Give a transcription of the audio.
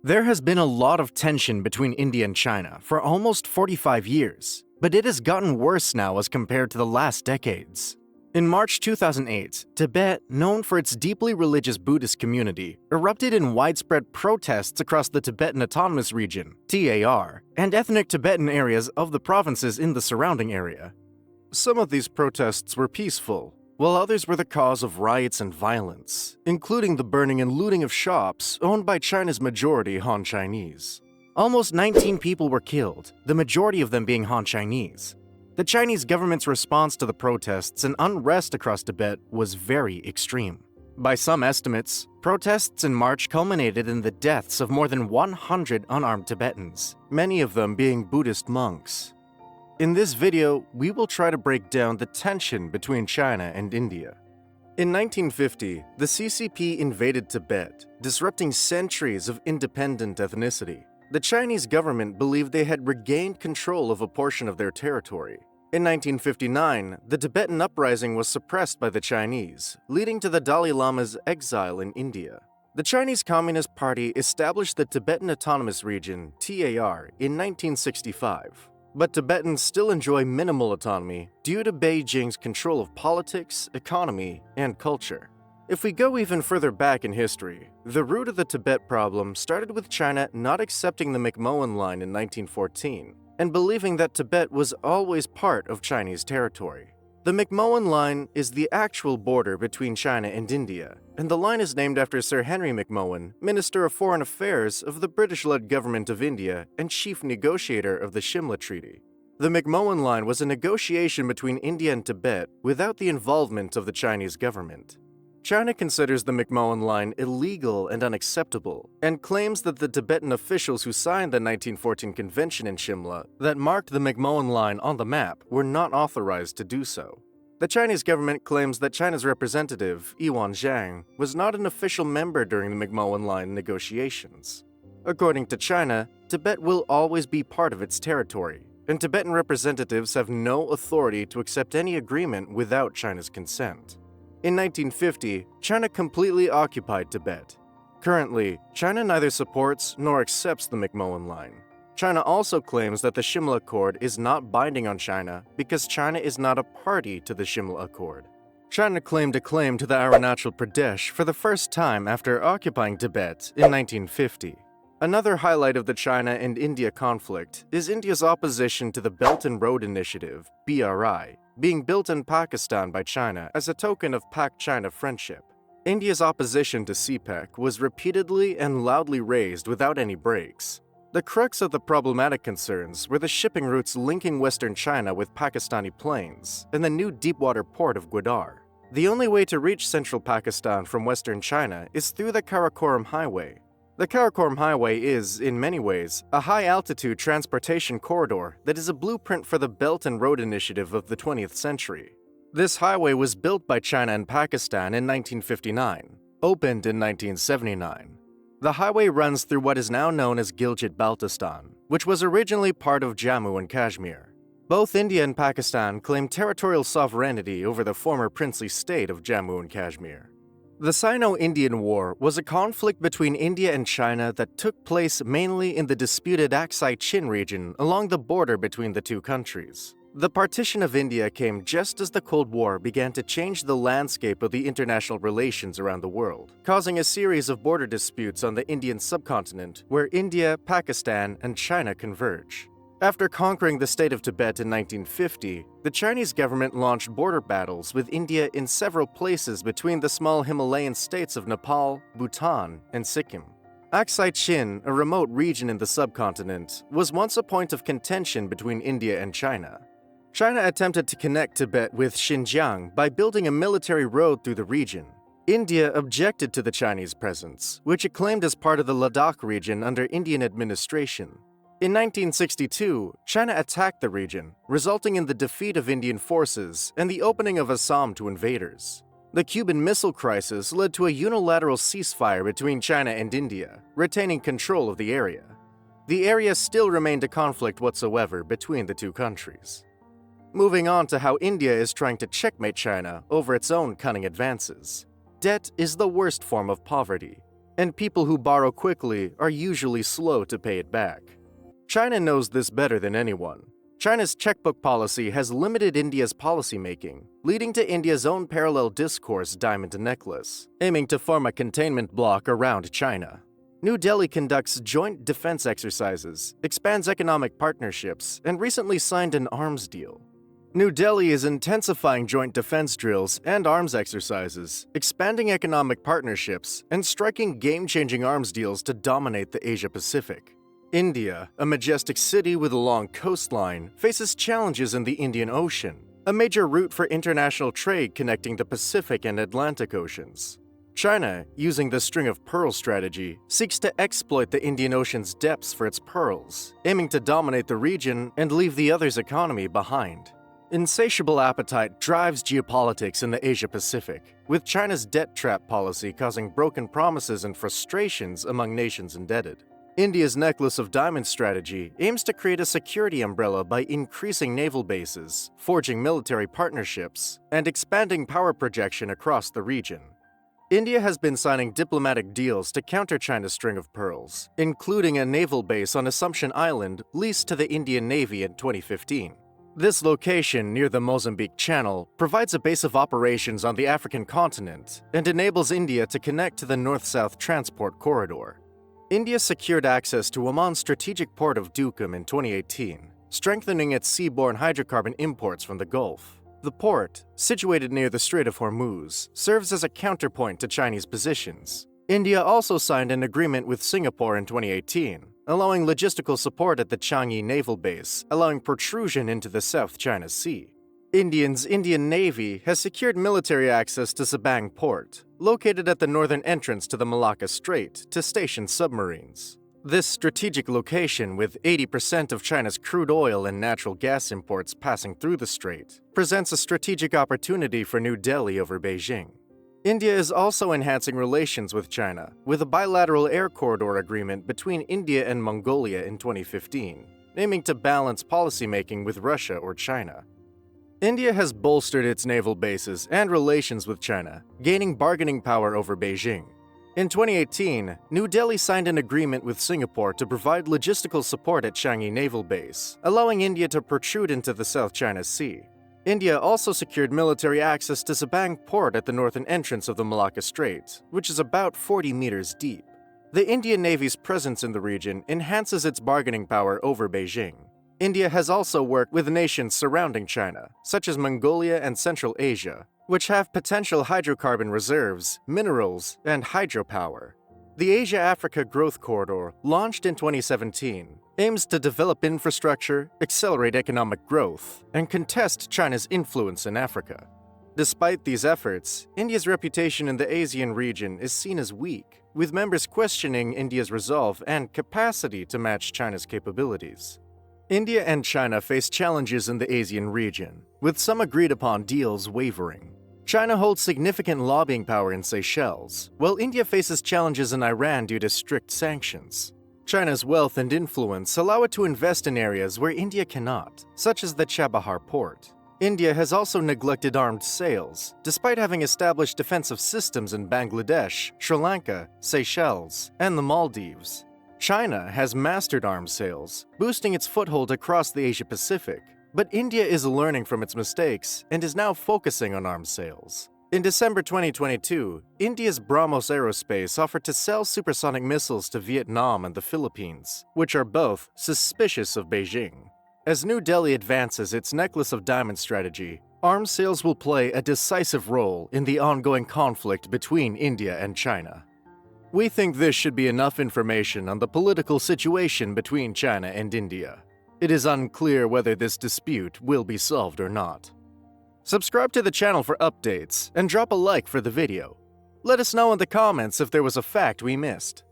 There has been a lot of tension between India and China for almost 45 years, but it has gotten worse now as compared to the last decades. In March 2008, Tibet, known for its deeply religious Buddhist community, erupted in widespread protests across the Tibetan Autonomous Region, TAR, and ethnic Tibetan areas of the provinces in the surrounding area. Some of these protests were peaceful, while others were the cause of riots and violence, including the burning and looting of shops owned by China's majority Han Chinese. Almost 19 people were killed, the majority of them being Han Chinese. The Chinese government's response to the protests and unrest across Tibet was very extreme. By some estimates, protests in March culminated in the deaths of more than 100 unarmed Tibetans, many of them being Buddhist monks. In this video, we will try to break down the tension between China and India. In 1950, the CCP invaded Tibet, disrupting centuries of independent ethnicity. The Chinese government believed they had regained control of a portion of their territory. In 1959, the Tibetan uprising was suppressed by the Chinese, leading to the Dalai Lama's exile in India. The Chinese Communist Party established the Tibetan Autonomous Region, TAR, in 1965. But Tibetans still enjoy minimal autonomy due to Beijing's control of politics, economy, and culture. If we go even further back in history, the root of the Tibet problem started with China not accepting the McMahon Line in 1914 and believing that Tibet was always part of Chinese territory. The McMahon Line is the actual border between China and India, and the line is named after Sir Henry McMahon, Minister of Foreign Affairs of the British-led Government of India and chief negotiator of the Shimla Treaty. The McMahon Line was a negotiation between India and Tibet without the involvement of the Chinese government. China considers the McMahon Line illegal and unacceptable, and claims that the Tibetan officials who signed the 1914 convention in Shimla that marked the McMahon Line on the map were not authorized to do so. The Chinese government claims that China's representative, Yuan Zhang, was not an official member during the McMahon Line negotiations. According to China, Tibet will always be part of its territory, and Tibetan representatives have no authority to accept any agreement without China's consent. In 1950, China completely occupied Tibet. Currently, China neither supports nor accepts the McMahon Line. China also claims that the Shimla Accord is not binding on China because China is not a party to the Shimla Accord. China claimed a claim to the Arunachal Pradesh for the first time after occupying Tibet in 1950. Another highlight of the China and India conflict is India's opposition to the Belt and Road Initiative, BRI, being built in Pakistan by China as a token of Pak-China friendship. India's opposition to CPEC was repeatedly and loudly raised without any breaks. The crux of the problematic concerns were the shipping routes linking western China with Pakistani plains and the new deepwater port of Gwadar. The only way to reach central Pakistan from western China is through the Karakoram Highway. The Karakoram Highway is, in many ways, a high-altitude transportation corridor that is a blueprint for the Belt and Road Initiative of the 20th century. This highway was built by China and Pakistan in 1959, opened in 1979. The highway runs through what is now known as Gilgit-Baltistan, which was originally part of Jammu and Kashmir. Both India and Pakistan claim territorial sovereignty over the former princely state of Jammu and Kashmir. The Sino-Indian War was a conflict between India and China that took place mainly in the disputed Aksai Chin region along the border between the two countries. The partition of India came just as the Cold War began to change the landscape of the international relations around the world, causing a series of border disputes on the Indian subcontinent where India, Pakistan, and China converge. After conquering the state of Tibet in 1950, the Chinese government launched border battles with India in several places between the small Himalayan states of Nepal, Bhutan, and Sikkim. Aksai Chin, a remote region in the subcontinent, was once a point of contention between India and China. China attempted to connect Tibet with Xinjiang by building a military road through the region. India objected to the Chinese presence, which it claimed as part of the Ladakh region under Indian administration. In 1962, China attacked the region, resulting in the defeat of Indian forces and the opening of Assam to invaders. The Cuban Missile Crisis led to a unilateral ceasefire between China and India, retaining control of the area. The area still remained a conflict whatsoever between the two countries. Moving on to how India is trying to checkmate China over its own cunning advances. Debt is the worst form of poverty. and people who borrow quickly are usually slow to pay it back. China knows this better than anyone. China's checkbook policy has limited India's policymaking, leading to India's own parallel discourse diamond necklace, aiming to form a containment bloc around China. New Delhi conducts joint defense exercises, expands economic partnerships, and recently signed an arms deal. New Delhi is intensifying joint defense drills and arms exercises, expanding economic partnerships, and striking game-changing arms deals to dominate the Asia-Pacific. India, a majestic city with a long coastline, faces challenges in the Indian Ocean, a major route for international trade connecting the Pacific and Atlantic Oceans. China, using the string of pearls strategy, seeks to exploit the Indian Ocean's depths for its pearls, aiming to dominate the region and leave the other's economy behind. Insatiable appetite drives geopolitics in the Asia-Pacific, with China's debt trap policy causing broken promises and frustrations among nations indebted. India's necklace of diamonds strategy aims to create a security umbrella by increasing naval bases, forging military partnerships, and expanding power projection across the region. India has been signing diplomatic deals to counter China's string of pearls, including a naval base on Assumption Island leased to the Indian Navy in 2015. This location near the Mozambique Channel provides a base of operations on the African continent and enables India to connect to the North-South transport corridor. India secured access to Oman's strategic port of Duqm in 2018, strengthening its seaborne hydrocarbon imports from the Gulf. The port, situated near the Strait of Hormuz, serves as a counterpoint to Chinese positions. India also signed an agreement with Singapore in 2018, allowing logistical support at the Changi Naval Base, allowing protrusion into the South China Sea. India's Indian Navy has secured military access to Sabang Port, located at the northern entrance to the Malacca Strait, to station submarines. This strategic location, with 80% of China's crude oil and natural gas imports passing through the strait, presents a strategic opportunity for New Delhi over Beijing. India is also enhancing relations with China, with a bilateral air corridor agreement between India and Mongolia in 2015, aiming to balance policymaking with Russia or China. India has bolstered its naval bases and relations with China, gaining bargaining power over Beijing. In 2018, New Delhi signed an agreement with Singapore to provide logistical support at Changi Naval Base, allowing India to protrude into the South China Sea. India also secured military access to Sabang Port at the northern entrance of the Malacca Strait, which is about 40 meters deep. The Indian Navy's presence in the region enhances its bargaining power over Beijing. India has also worked with nations surrounding China, such as Mongolia and Central Asia, which have potential hydrocarbon reserves, minerals, and hydropower. The Asia-Africa Growth Corridor, launched in 2017, aims to develop infrastructure, accelerate economic growth, and contest China's influence in Africa. Despite these efforts, India's reputation in the ASEAN region is seen as weak, with members questioning India's resolve and capacity to match China's capabilities. India and China face challenges in the ASEAN region, with some agreed-upon deals wavering. China holds significant lobbying power in Seychelles, while India faces challenges in Iran due to strict sanctions. China's wealth and influence allow it to invest in areas where India cannot, such as the Chabahar port. India has also neglected armed sales, despite having established defensive systems in Bangladesh, Sri Lanka, Seychelles, and the Maldives. China has mastered arms sales, boosting its foothold across the Asia-Pacific, but India is learning from its mistakes and is now focusing on arms sales. In December 2022, India's BrahMos Aerospace offered to sell supersonic missiles to Vietnam and the Philippines, which are both suspicious of Beijing. As New Delhi advances its necklace of diamonds strategy, arms sales will play a decisive role in the ongoing conflict between India and China. We think this should be enough information on the political situation between China and India. It is unclear whether this dispute will be solved or not. Subscribe to the channel for updates and drop a like for the video. Let us know in the comments if there was a fact we missed.